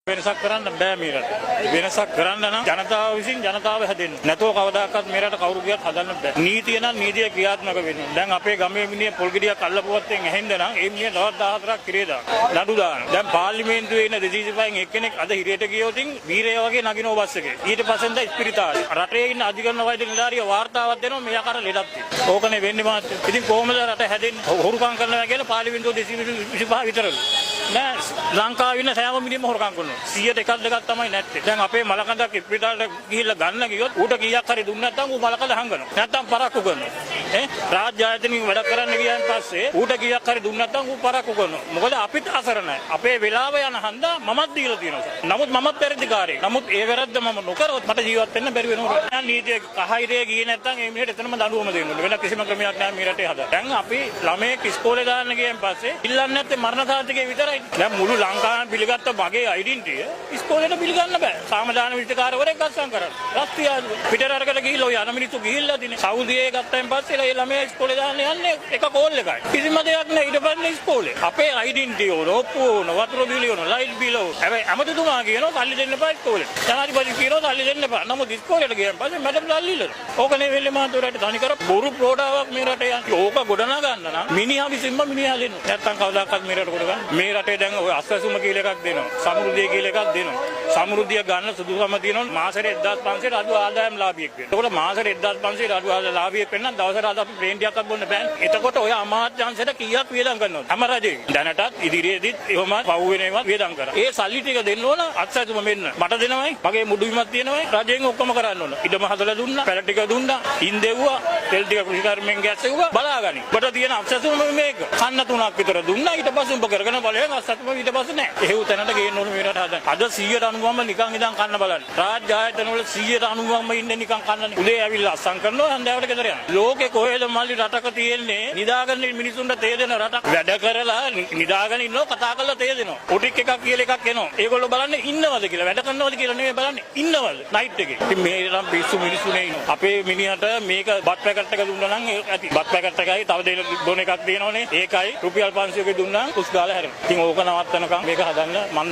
වෙනසක් කරන්න බෑ මේ රට. වෙනසක් කරන්න නම් ජනතාව විසින් ජනතාව හැදෙන්න. නැතුව කවදාකවත් මේ රට කවුරු ගියත් හදන්න බෑ. නීතිය නම් නීතිය ක්‍රියාත්මක වෙන්න. දැන් අපේ ගමේ මිනිහ පොල් ගෙඩියක් අල්ලපුවත්ෙන් ඇහෙන්න නම් ඒ මිනිහ තවත් 14ක් කිරේ දාන. නඩු දාන. දැන් පාර්ලිමේන්තුවේ ඉන්න 205න් එක්කෙනෙක් අද හිරේට ගියොතින් වීරය වගේ නගිනව බස් එකේ. ඊට පස්සෙන් ද ස්පිරිතාලේ. රටේ ඉන්න අධිකරණ වෛද්‍ය නිලධාරිය වාර්තාවක් දෙනවා මේ ආකාර ලෙඩක් තියෙනවා. ඕකනේ වෙන්නේ මාත්. ඉතින් කොහොමද රට හැදෙන්නේ? හොරුකම් කරනවා කියලා පාර්ලිමේන්තුව 225 විතරලු. නෑ ලංකාවේ ඉන්න සෑම මිනිහෙම හොරකම් කරනවා. 100ට එකක් දෙකක් තමයි නැත්තේ. දැන් අපේ මලකඳක් ඉස්පිරිතාලට ගිහිල්ලා ගන්න ගියොත් ඌට කීයක් හරි දුන්නේ නැත්නම් ඌ මලකඳ හංගනවා. නැත්නම් පරක්කු කරනවා. රාජ්‍ය ආයතනින් වැඩ කරන්න ගියන් පස්සේ ඌට කීයක් හරි දුන්නේ නැත්නම් ඌ පරක්කු කරනවා. මොකද අපිට අසරණයි. අපේ වෙලාව යන හන්දා මමත් දීලා තියෙනවා. නමුත් මමත් පෙරදිකාරයෙක්. නමුත් ඒ වැරද්ද මම නොකරොත් මට ජීවත් වෙන්න බැරි වෙනවා. නීතිය කහිරේ ගියේ නැත්නම් ඒ මිනිහට එතනම දඬුවම දෙන්න ඕනේ. වෙන කිසිම ක්‍රමයක් නැහැ මේ රටේ හදා. දැන් අපි ළමයෙක් ඉස්කෝලේ දාන්න ගියන් පස්සේ ඉල්ලන්නේ නැත්තේ මරණ සාධකයේ විතරයි. දැන් මුළු ලංකාවෙන් පිළිගත්ත මගේ ඩෙන්ටිය ඉස්කෝලේට පිළිගන්න බෑ. සාමදාන විචාරකවරයෙක් ගස්සම් කරන්න. රස්තිය පිටර අරකට ගිහිල්ලා ඔය යන මිනිස්සු ගිහිල්ලා දිනේ සෞදියේ ගත්තයින් පස්සේ ඒ ළමයා ඉස්කෝලේ දාන්න යන්නේ එක කෝල් එකයි. කිසිම දෙයක් නෑ ඊට පස්සේ ඉස්කෝලේ. අපේ ඩෙන්ටිය ඕන වතුර බිල ඕන ලයිට් බිල ඕන. හැබැයි අමතුතුමා කියනවා සල්ලි දෙන්න එපා ඉස්කෝලේ. ජනාධිපති කියනවා සල්ලි දෙන්න එපා. නමුත් ඉස්කෝලේට ගියන් පස්සේ මැඩම් සල්ලි ඉල්ලනවා. ඕකනේ වෙන්නේ මාතෘරට තනි කර බොරු ප්‍රෝඩාවක් මේ රටේ යන්නේ. ඕක ගොඩනගා ගන්න නම් මිනිහා විසින්ම මිනිහා දෙන්න. නැත්තම් කවදාකවත් මේ රට කොට ගන්න. මේ රටේ දැන් ඔය අස්වැසුම කියලා එකක් දෙනවා. සමෘද්ධිය කියලා එකක් දෙනවා. සමෘද්ධිය ගන්න සුදුසුකම තියෙනවා මාසෙට 1500 අඩු ආදායම් ලාභියෙක් වෙන්න. එතකොට මාසෙට 1500 අඩු ආදායම් ලාභියෙක් වෙන්න දවසට අද අපි ප්ලේන් ටිකක්වත් බොන්න බෑ. එතකොට ඔය අමාත්‍යාංශයට කීයක් වියදම් කරනවද? හැම රජේ දැනටත් ඉදිරියේදීත් එහෙම පව් වෙන ඒවා වියදම් කරා. ඒ සල්ලි ටික දෙන්න ඕන අත්සැසුම මෙන්න. මට දෙනවයි. මගේ මුඩු බිමක් තියෙනවයි. රජයෙන් ඔක්කොම කරන්න ඕන. ඉඩම හදලා දුන්නා. පැල ටික දුන්නා. ඉන් දෙව්වා. තෙල් ටික කෘෂිකර්මෙන් ගැස්සෙව්වා. බලාගනි. ඔබට තියෙන අත්සැසුම මේක. කන්න 3ක් විතර දුන්නා. ඊට පස්සේ උඹ කරගෙන බලයෙන් අත්සැසුම ඊට පස්සේ නෑ. එහෙව් තැනට ගේන්න ඕන මේ රට හදන්න. අද 190ම නිකන් ඉඳන් කන්න බලන්න. රාජ්‍ය ආයතන වල 190ම ඉන්නේ නිකන් කන්නනේ. උදේ ඇවිල්ලා අස්සම් කරනවා හන්දෑවට ගෙදර යනවා. ලෝකේ කොහෙද මල්ලි රටක තියෙන්නේ නිදාගෙන මිනිසුන්ට තේ දෙන රටක්. වැඩ කරලා නිදාගෙන ඉන්නවා කතා කරලා තේ දෙනවා. ඔටික් එකක් කියලා එකක් එනවා. ඒගොල්ලෝ බලන්නේ ඉන්නවද කියලා. වැඩ කරනවද කියලා නෙමෙයි බලන්නේ ඉන්නවද නයිට් එකේ. ඉතින් මේ නම් පිස්සු මිනිස්සුනේ ඉන්නවා. අපේ මිනිහට මේක බත් පැකට් එක දුන්නා නම් ඇති. බත් පැකට් එකයි තව දෙන එකක් දෙනවනේ. ඒකයි රුපියල් 500ක දුන්නා උස් ගාලා හැරෙනවා. ඉතින් ඕක නවත්තනකම් මේක හදන්න මම